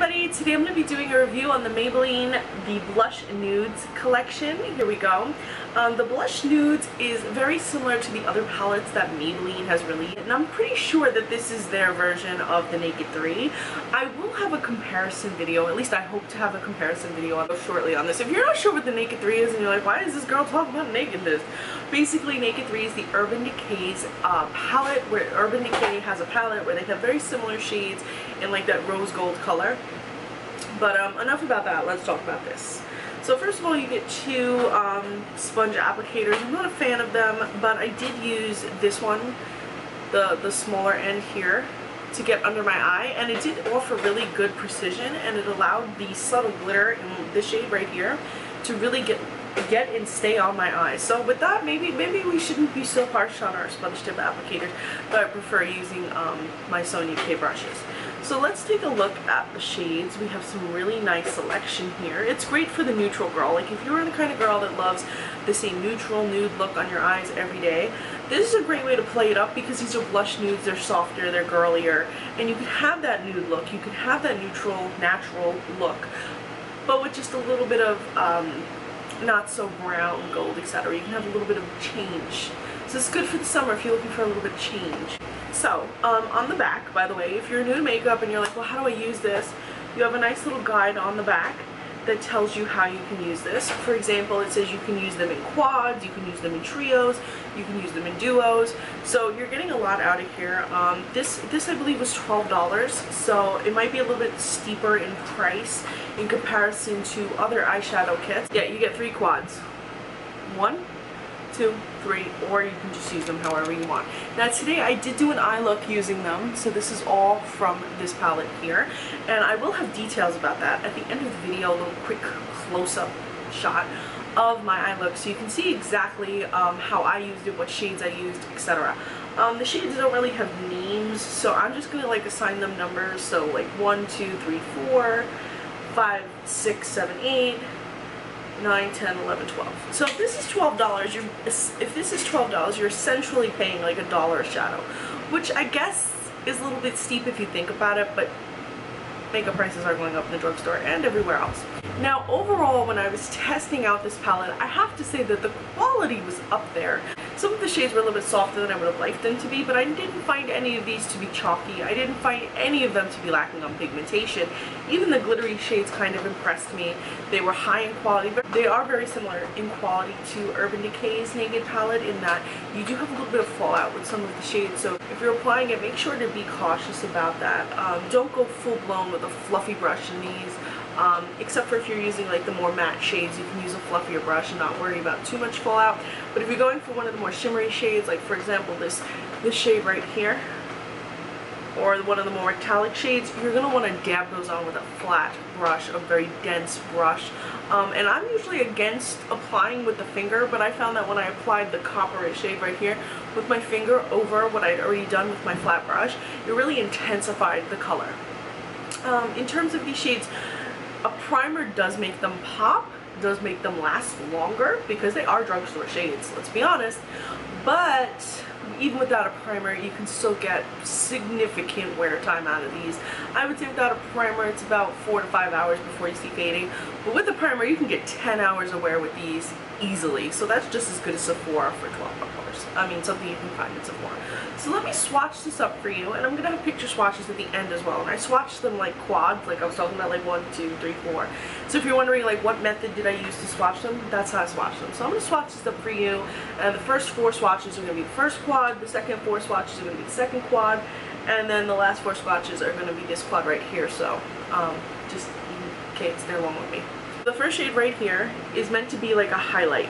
everybody, today I'm going to be doing a review on the Maybelline the Blush Nudes collection. Here we go. The Blush Nudes is very similar to the other palettes that Maybelline has released, and I'm pretty sure that this is their version of the Naked 3. I will have a comparison video, at least I hope to have a comparison video shortly on this. If you're not sure what the Naked 3 is and you're like, why is this girl talking about nakedness? Basically, Naked 3 is the Urban Decay's palette, where Urban Decay has a palette where they have very similar shades in like that rose gold color. But enough about that, let's talk about this. So first of all, you get two sponge applicators. I'm not a fan of them, but I did use this one, the smaller end here, to get under my eye, and it did offer really good precision, and it allowed the subtle glitter in this shade right here to really get and stay on my eyes. So with that, maybe we shouldn't be so harsh on our sponge tip applicators, but I prefer using my Sonia K brushes. So let's take a look at the shades. We have some really nice selection here. It's great for the neutral girl. Like if you're the kind of girl that loves the same neutral nude look on your eyes every day, this is a great way to play it up because these are blush nudes. They're softer, they're girlier, and you can have that nude look. You can have that neutral, natural look, but with just a little bit of not so brown, gold, etc. You can have a little bit of change. So it's good for the summer if you're looking for a little bit of change. So, on the back, by the way, if you're new to makeup and you're like, well, how do I use this? You have a nice little guide on the back that tells you how you can use this. For example, it says you can use them in quads, you can use them in trios, you can use them in duos. So you're getting a lot out of here. This I believe was $12, so it might be a little bit steeper in price in comparison to other eyeshadow kits. Yeah, you get 3 quads. 1, 2, 3, or you can just use them however you want. Now today I did do an eye look using them, so this is all from this palette here, and I will have details about that at the end of the video, a little quick close-up shot of my eye look so you can see exactly how I used it, what shades I used, etc. The shades don't really have names, so I'm just going to like assign them numbers, so like 1, 2, 3, 4, 5, 6, 7, 8, 9, 10, 11, 12. So if this is $12, you're essentially paying like $1 a shadow, which I guess is a little bit steep if you think about it, but makeup prices are going up in the drugstore and everywhere else. Now overall, when I was testing out this palette, I have to say that the quality was up there. Some of the shades were a little bit softer than I would have liked them to be, but I didn't find any of these to be chalky. I didn't find any of them to be lacking on pigmentation. Even the glittery shades kind of impressed me. They were high in quality, but they are very similar in quality to Urban Decay's Naked palette in that you do have a little bit of fallout with some of the shades. So if you're applying it, make sure to be cautious about that. Don't go full blown with a fluffy brush in these. Except for if you're using like the more matte shades, you can use a fluffier brush and not worry about too much fallout. But if you're going for one of the more shimmery shades, like for example this shade right here, or one of the more metallic shades, you're going to want to dab those on with a flat brush, a very dense brush. And I'm usually against applying with the finger, but I found that when I applied the copper shade right here with my finger over what I'd already done with my flat brush, it really intensified the color. In terms of these shades, a primer does make them pop, does make them last longer, because they are drugstore shades, let's be honest, but even without a primer, you can still get significant wear time out of these. I would say without a primer, it's about 4 to 5 hours before you see fading, but with a primer, you can get 10 hours of wear with these easily, so that's just as good as Sephora for $12. I mean, something you can find at Sephora. So let me swatch this up for you, and I'm going to have picture swatches at the end as well, and I swatched them like quads, like I was talking about, like 1, 2, 3, 4. So if you're wondering like what method did I use to swatch them, that's how I swatched them. So I'm going to swatch this up for you, and the first 4 swatches are going to be the first quad, the second 4 swatches are going to be the second quad, and then the last 4 swatches are going to be this quad right here, so just in case they're along with me. The first shade right here is meant to be like a highlight.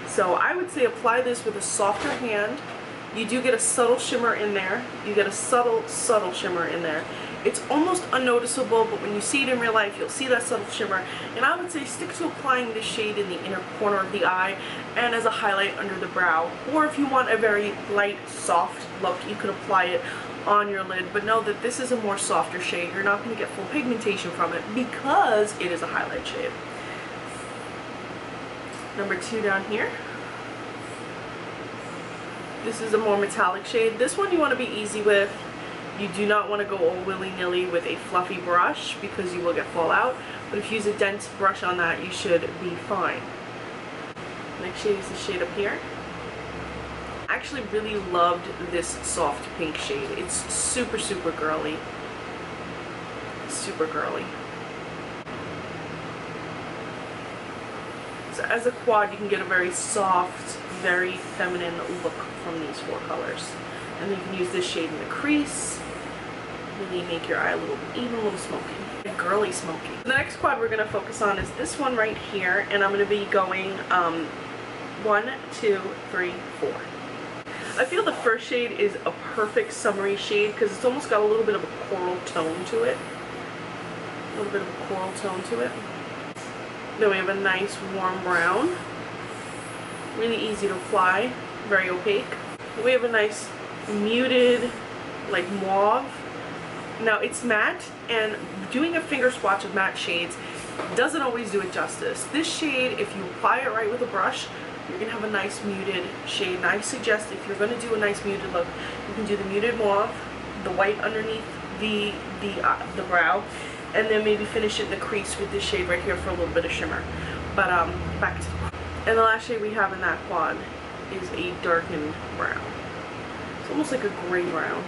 So I would say apply this with a softer hand. You do get a subtle shimmer in there. You get a subtle shimmer in there. It's almost unnoticeable, but when you see it in real life, you'll see that subtle shimmer. And I would say stick to applying this shade in the inner corner of the eye and as a highlight under the brow. Or if you want a very light, soft look, you could apply it on your lid, but know that this is a more softer shade. You're not going to get full pigmentation from it because it is a highlight shade. Number 2 down here. This is a more metallic shade. This one you want to be easy with. You do not want to go all willy-nilly with a fluffy brush because you will get fallout, but if you use a dense brush on that, you should be fine. Next shade is the shade up here. I actually really loved this soft pink shade. It's super, super girly. Super girly. So as a quad, you can get a very soft, very feminine look from these 4 colors. And then you can use this shade in the crease. Really make your eye a little, even a little smoky. A girly smoky. The next quad we're going to focus on is this one right here. And I'm going to be going 1, 2, 3, 4. I feel the first shade is a perfect summery shade because it's almost got a little bit of a coral tone to it. A little bit of a coral tone to it. Then we have a nice warm brown. Really easy to apply. Very opaque. We have a nice muted, like mauve. Now it's matte, and doing a finger swatch of matte shades doesn't always do it justice. This shade, if you apply it right with a brush, you're going to have a nice muted shade. And I suggest if you're going to do a nice muted look, you can do the muted mauve, the white underneath the brow, and then maybe finish it in the crease with this shade right here for a little bit of shimmer. But back to and the last shade we have in that quad is a darkened brown. It's almost like a gray brown.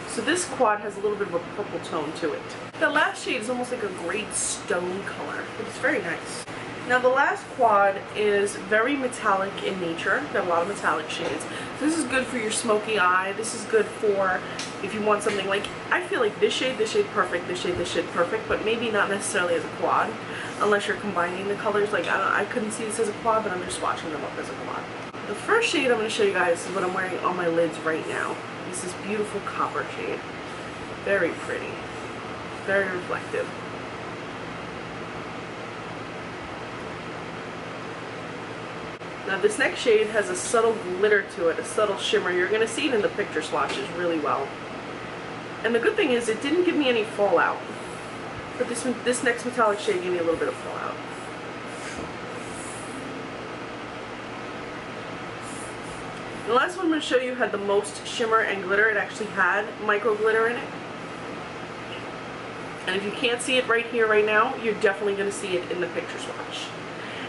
So this quad has a little bit of a purple tone to it. The last shade is almost like a gray stone color, but it's very nice. Now the last quad is very metallic in nature. Got a lot of metallic shades. So this is good for your smoky eye. This is good for if you want something like, I feel like this shade perfect, this shade perfect, but maybe not necessarily as a quad, unless you're combining the colors. Like I couldn't see this as a quad, but I'm just swatching them up as a quad. The first shade I'm going to show you guys is what I'm wearing on my lids right now. It's this beautiful copper shade. Very pretty. Very reflective. Now this next shade has a subtle glitter to it, a subtle shimmer. You're going to see it in the picture swatches really well. And the good thing is it didn't give me any fallout. But this next metallic shade gave me a little bit of fallout. The last one I'm going to show you had the most shimmer and glitter. It actually had micro glitter in it. And if you can't see it right here, right now, you're definitely going to see it in the picture swatch.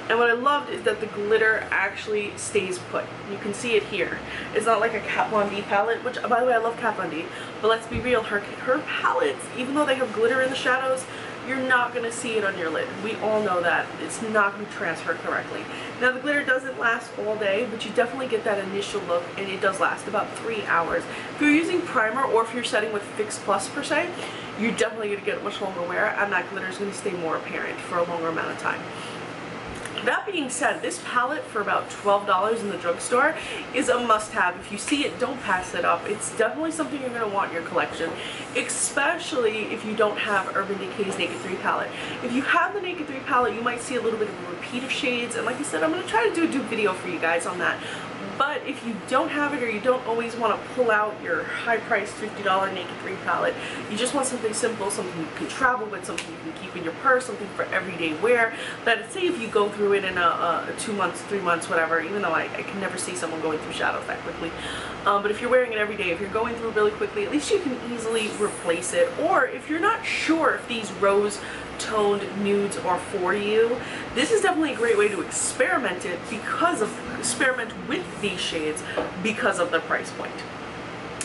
And what I loved is that the glitter actually stays put. You can see it here. It's not like a Kat Von D palette, which, by the way, I love Kat Von D. But let's be real, her palettes, even though they have glitter in the shadows, you're not going to see it on your lid. We all know that. It's not going to transfer correctly. Now, the glitter doesn't last all day, but you definitely get that initial look, and it does last about 3 hours. If you're using primer, or if you're setting with Fix Plus per se, you're definitely going to get a much longer wear, and that glitter is going to stay more apparent for a longer amount of time. That being said, this palette for about $12 in the drugstore is a must-have. If you see it, don't pass it up. It's definitely something you're going to want in your collection, especially if you don't have Urban Decay's Naked 3 palette. If you have the Naked 3 palette, you might see a little bit of a repeat of shades, and like I said, I'm going to try to do a dupe video for you guys on that. But if you don't have it, or you don't always want to pull out your high-priced $50 Naked 3 palette, you just want something simple, something you can travel with, something you can keep in your purse, something for everyday wear, that say if you go through it in a 2 months, 3 months, whatever, even though I can never see someone going through shadows that quickly, but if you're wearing it every day, if you're going through it really quickly, at least you can easily replace it. Or if you're not sure if these rose toned nudes are for you, this is definitely a great way to experiment with these shades because of the price point.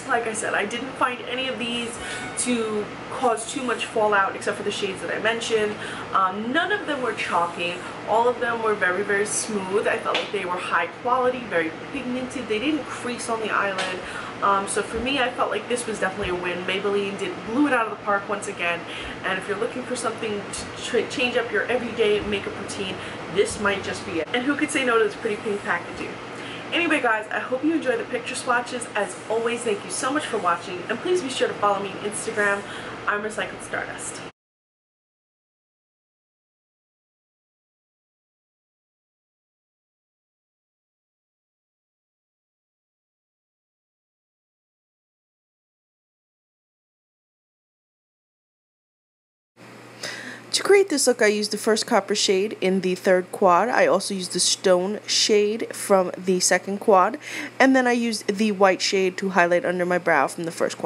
Like I said, I didn't find any of these to cause too much fallout except for the shades that I mentioned. None of them were chalky. All of them were very, very smooth. I felt like they were high quality, very pigmented. They didn't crease on the eyelid. So for me, I felt like this was definitely a win. Maybelline blew it out of the park once again. And if you're looking for something to change up your everyday makeup routine, this might just be it. And who could say no to this pretty pink packaging? Anyway guys, I hope you enjoy the picture swatches. As always, thank you so much for watching, and please be sure to follow me on Instagram. I'm Recycled Stardust. To create this look, I used the first copper shade in the third quad. I also used the stone shade from the second quad. And then I used the white shade to highlight under my brow from the first quad.